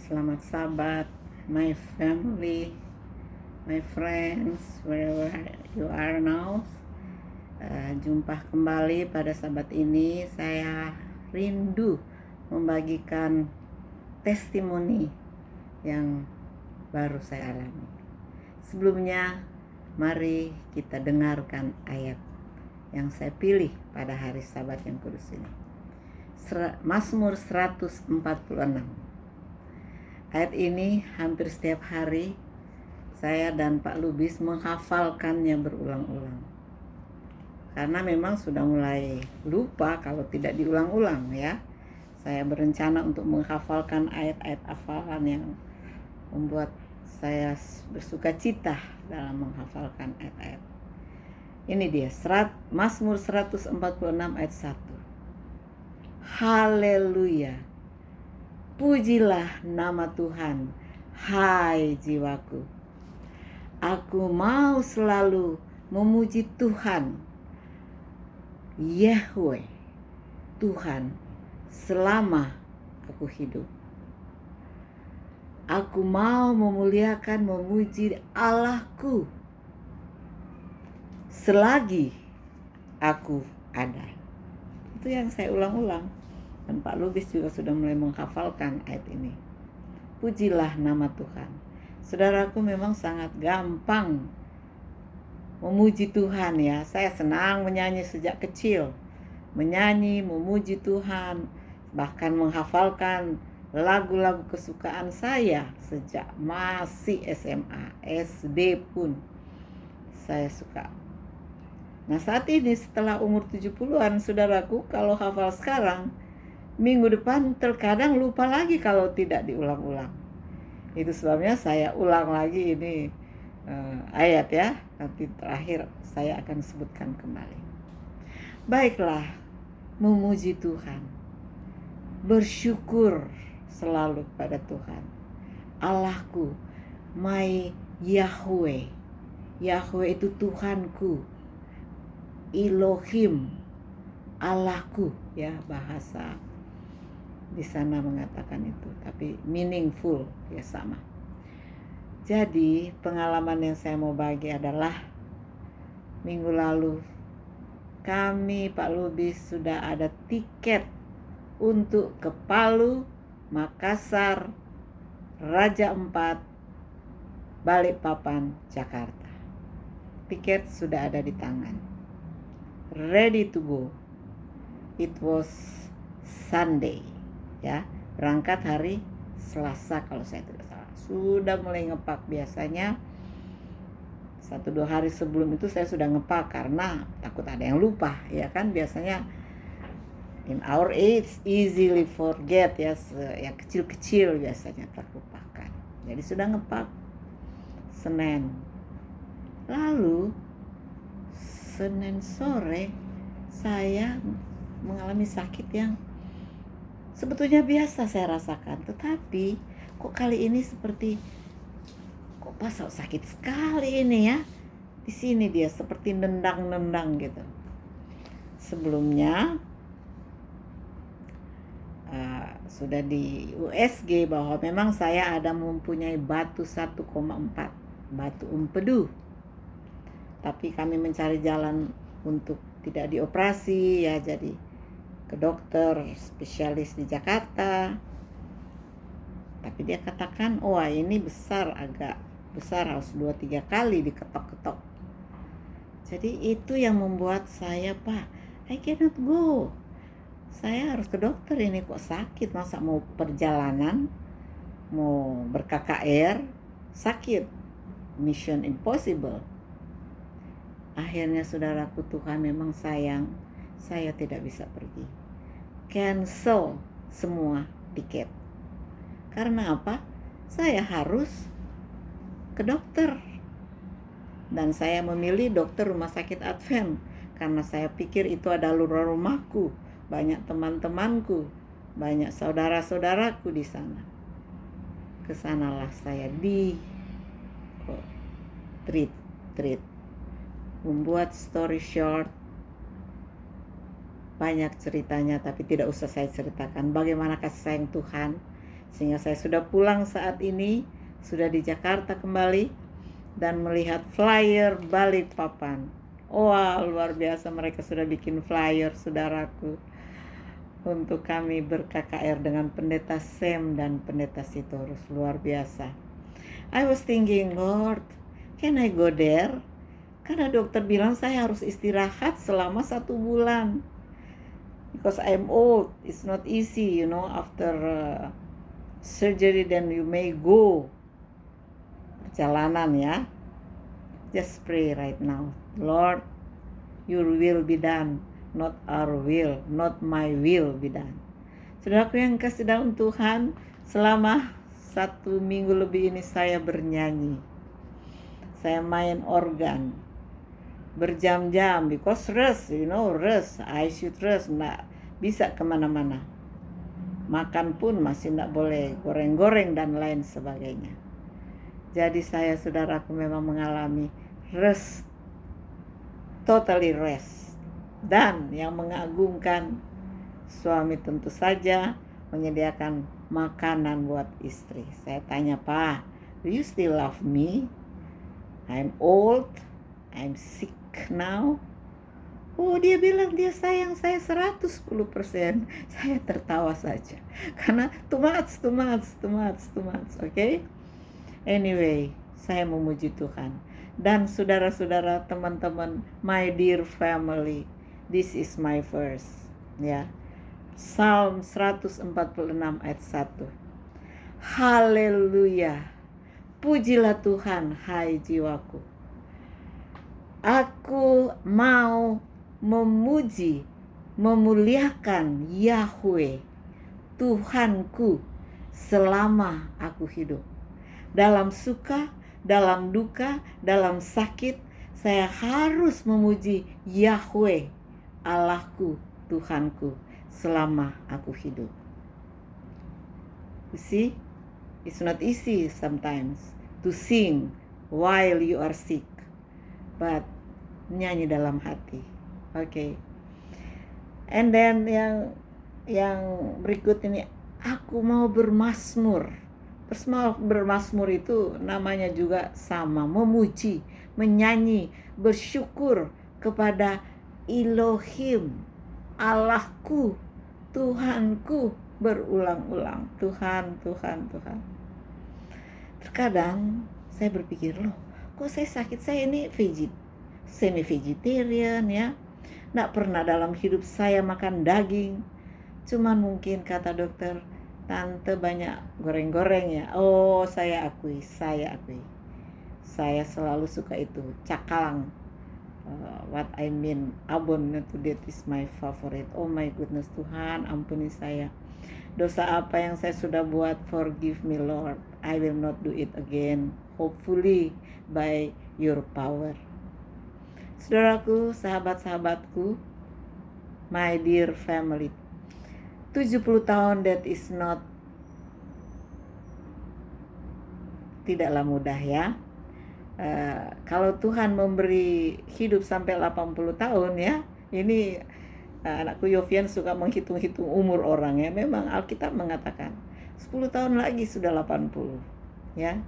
Selamat Sabat, my family, my friends, wherever you are now. Jumpa kembali pada Sabat ini. Saya rindu membagikan testimoni yang baru saya alami. Sebelumnya, mari kita dengarkan ayat yang saya pilih pada hari Sabat yang kudus ini. Mazmur 146. Ayat ini hampir setiap hari saya dan Pak Lubis menghafalkannya berulang-ulang. Karena memang sudah mulai lupa kalau tidak diulang-ulang ya. Saya berencana untuk menghafalkan ayat-ayat hafalan yang membuat saya bersuka cita dalam menghafalkan ayat-ayat. Ini dia, Mazmur 146 ayat 1. Haleluya. Pujilah nama Tuhan, hai jiwaku. Aku mau selalu memuji Tuhan, Yahweh, Tuhan, selama aku hidup. Aku mau memuliakan, memuji Allahku selagi aku ada. Itu yang saya ulang-ulang. Dan Pak Lubis juga sudah mulai menghafalkan ayat ini. Pujilah nama Tuhan. Saudaraku, memang sangat gampang memuji Tuhan ya. Saya senang menyanyi sejak kecil. Menyanyi, memuji Tuhan. Bahkan menghafalkan lagu-lagu kesukaan saya sejak masih SMA, SD pun saya suka. Nah, saat ini setelah umur 70-an, saudaraku, kalau hafal sekarang, minggu depan terkadang lupa lagi kalau tidak diulang-ulang. Itu sebabnya saya ulang lagi ini ayat ya. Nanti terakhir saya akan sebutkan kembali. Baiklah, memuji Tuhan. Bersyukur selalu kepada Tuhan. Allahku, my Yahweh. Yahweh itu Tuhanku. Elohim, Allahku ya, bahasa di sana mengatakan itu, tapi meaningful ya sama. Jadi pengalaman yang saya mau bagi adalah minggu lalu kami Pak Lubis sudah ada tiket untuk ke Palu, Makassar, Raja Ampat, Balikpapan, Jakarta. Tiket sudah ada di tangan, ready to go. It was Sunday ya, berangkat hari Selasa kalau saya tidak salah. Sudah mulai ngepak. Biasanya 1-2 hari sebelum itu saya sudah ngepak karena takut ada yang lupa ya kan. Biasanya in our age easily forget ya, yang kecil-kecil biasanya terlupakan. Jadi sudah ngepak Senin. Lalu Senin sore saya mengalami sakit yang sebetulnya biasa saya rasakan, tetapi kok kali ini seperti kok pas sakit sekali ini ya. Di sini dia seperti nendang-nendang gitu. Sebelumnya sudah di USG bahwa memang saya ada mempunyai batu 1,4, batu empedu. Tapi kami mencari jalan untuk tidak dioperasi ya, jadi ke dokter spesialis di Jakarta. Tapi dia katakan, wah ini besar, agak besar, harus 2-3 kali diketok-ketok. Jadi itu yang membuat saya, Pak, I cannot go. Saya harus ke dokter, ini kok sakit, masa mau perjalanan, mau ber-KKR, sakit. Mission impossible. Akhirnya saudaraku, Tuhan memang sayang, saya tidak bisa pergi. Cancel semua tiket. Karena apa? Saya harus ke dokter. Dan saya memilih dokter rumah sakit Advent karena saya pikir itu adalah rumahku, banyak teman-temanku, banyak saudara-saudaraku di sana. Kesanalah saya di treat. Membuat story short, banyak ceritanya tapi tidak usah saya ceritakan bagaimana kasih sayang Tuhan Sehingga saya sudah pulang saat ini, sudah di Jakarta kembali, dan melihat flyer Balikpapan. Wah, luar biasa, mereka sudah bikin flyer, saudaraku, untuk kami ber-KKR dengan Pendeta Sam dan Pendeta Sitorus. Luar biasa. I was thinking, Lord, can I go there? Karena dokter bilang saya harus istirahat selama 1 bulan. Because I'm old, it's not easy, after surgery then you may go perjalanan ya. Just pray right now. Lord, your will be done, not our will, not my will be done. Saudaraku yang kasih dalam Tuhan, selama 1 minggu lebih ini saya bernyanyi. Saya main organ berjam-jam, because rest, rest, I should rest, nggak bisa kemana-mana. Makan pun masih nggak boleh goreng-goreng dan lain sebagainya. Jadi saya, saudaraku, memang mengalami rest, totally rest. Dan yang mengagumkan, suami tentu saja menyediakan makanan buat istri. Saya tanya, Pak, do you still love me? I'm old, I'm sick now. Oh, dia bilang dia sayang saya 110%. Saya tertawa saja. Karena too much. Okay? Anyway, saya memuji Tuhan. Dan saudara-saudara, teman-teman, my dear family, this is my verse. Ya. Psalm 146 ayat 1. Haleluya. Pujilah Tuhan, hai jiwaku. Aku mau memuji, memuliakan Yahweh, Tuhanku, selama aku hidup. Dalam suka, dalam duka, dalam sakit, saya harus memuji Yahweh, Allahku, Tuhanku, selama aku hidup. You see, it's not easy sometimes to sing while you are sick, but nyanyi dalam hati. Okay. And then yang berikut ini, aku mau bermazmur. Bermazmur itu namanya juga sama, memuji, menyanyi, bersyukur kepada Elohim, Allahku, Tuhanku, berulang-ulang. Tuhan. Terkadang saya berpikir, loh, kok saya sakit? Saya ini semi-vegetarian ya. Nggak pernah dalam hidup saya makan daging. Cuman mungkin kata dokter, tante banyak goreng-goreng ya. Oh, saya akui. Saya selalu suka itu, cakalang. What I mean, abon itu, that is my favorite. Oh my goodness, Tuhan ampuni saya. Dosa apa yang saya sudah buat, forgive me Lord. I will not do it again. Hopefully by your power. Saudaraku, sahabat-sahabatku, my dear family, 70 tahun that is not, tidaklah mudah ya. Kalau Tuhan memberi hidup sampai 80 tahun ya, ini anakku Yofian suka menghitung-hitung umur orang ya. Memang Alkitab mengatakan 10 tahun lagi sudah 80 ya.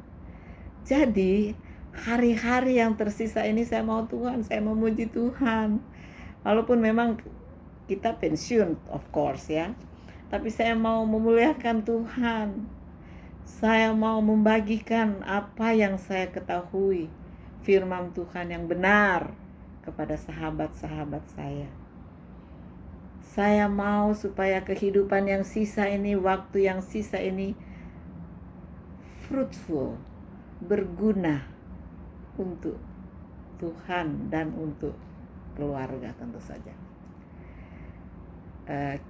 Jadi hari-hari yang tersisa ini saya mau Tuhan, saya memuji Tuhan. Walaupun memang kita pensiun of course ya, tapi saya mau memuliakan Tuhan. Saya mau membagikan apa yang saya ketahui, firman Tuhan yang benar, kepada sahabat-sahabat saya. Saya mau supaya kehidupan yang sisa ini, waktu yang sisa ini, fruitful, berguna untuk Tuhan dan untuk keluarga tentu saja.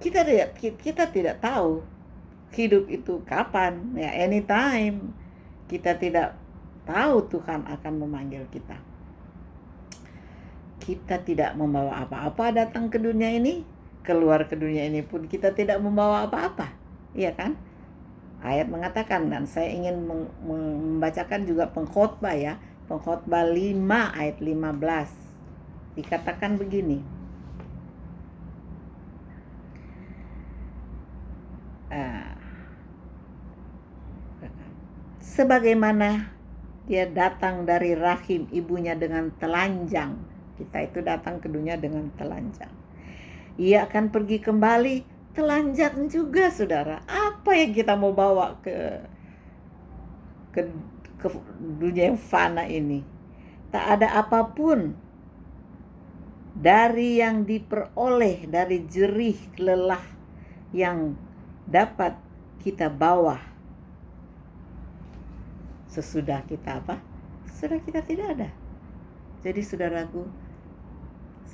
Kita tidak tahu hidup itu kapan ya, anytime. Kita tidak tahu Tuhan akan memanggil kita. Kita tidak membawa apa-apa datang ke dunia ini, keluar ke dunia ini pun kita tidak membawa apa-apa, iya kan? Ayat mengatakan, dan saya ingin membacakan juga pengkhotbah ya, pengkhotbah 5 ayat 15. Dikatakan begini, sebagaimana dia datang dari rahim ibunya dengan telanjang. Kita itu datang ke dunia dengan telanjang. Ia akan pergi kembali telanjang juga, saudara. Apa yang kita mau bawa ke dunia yang fana ini? Tak ada apapun dari yang diperoleh dari jerih lelah yang dapat kita bawa sesudah kita sesudah kita tidak ada. Jadi saudaraku,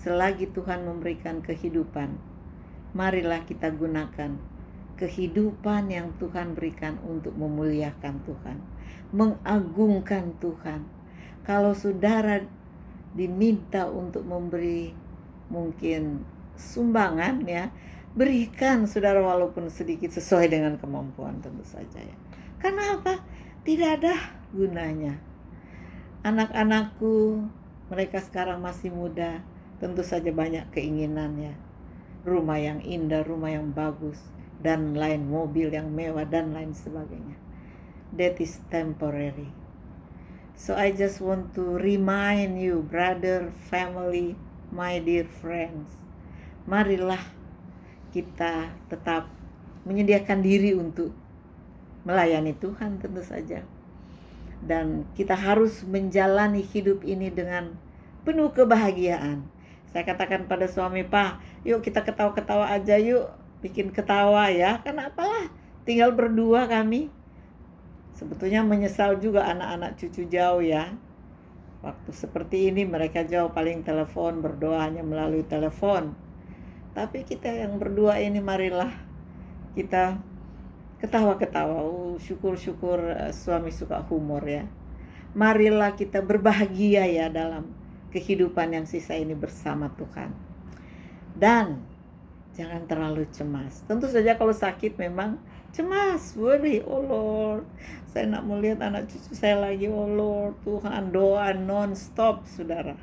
selagi Tuhan memberikan kehidupan, marilah kita gunakan kehidupan yang Tuhan berikan untuk memuliakan Tuhan, mengagungkan Tuhan. Kalau saudara diminta untuk memberi mungkin sumbangan, ya, berikan saudara walaupun sedikit sesuai dengan kemampuan, tentu saja, ya. Karena apa? Tidak ada gunanya. Anak-anakku, mereka sekarang masih muda, tentu saja banyak keinginannya. Rumah yang indah, rumah yang bagus, dan lain, mobil yang mewah, dan lain sebagainya. That is temporary. So I just want to remind you, brother, family, my dear friends, marilah kita tetap menyediakan diri untuk melayani Tuhan, tentu saja. Dan kita harus menjalani hidup ini dengan penuh kebahagiaan. Saya katakan pada suami, Pak, yuk kita ketawa-ketawa aja yuk, bikin ketawa ya. Karena apalah, tinggal berdua kami. Sebetulnya menyesal juga anak-anak cucu jauh, ya. Waktu seperti ini mereka jauh, paling telepon, berdoa hanya melalui telepon. Tapi kita yang berdua ini, marilah kita ketawa-ketawa. Syukur-syukur suami suka humor, ya. Marilah kita berbahagia, ya, dalam kehidupan yang sisa ini bersama Tuhan. Dan jangan terlalu cemas. Tentu saja kalau sakit memang cemas, worry, oh Lord, saya nak melihat anak cucu saya lagi, oh Lord, Tuhan, doa non-stop, saudara.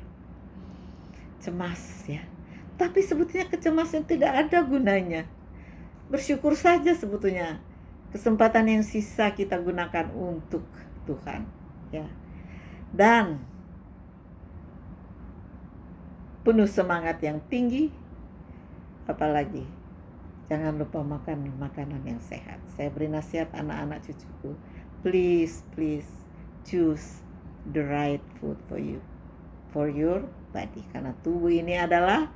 Cemas, ya. Tapi sebetulnya kecemasan tidak ada gunanya. Bersyukur saja sebetulnya. Kesempatan yang sisa kita gunakan untuk Tuhan, ya. Dan penuh semangat yang tinggi, apalagi jangan lupa makan makanan yang sehat. Saya beri nasihat anak-anak cucuku, please choose the right food for your body, karena tubuh ini adalah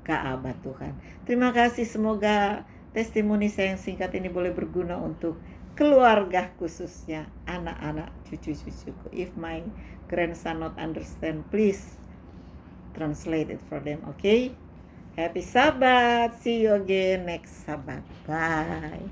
Ka'bah Tuhan. Terima kasih, semoga testimoni saya yang singkat ini boleh berguna untuk keluarga, khususnya anak-anak cucu-cucuku. If my grandson not understand, please translate it for them, okay? Happy Sabbath. See you again next Sabbath. Bye.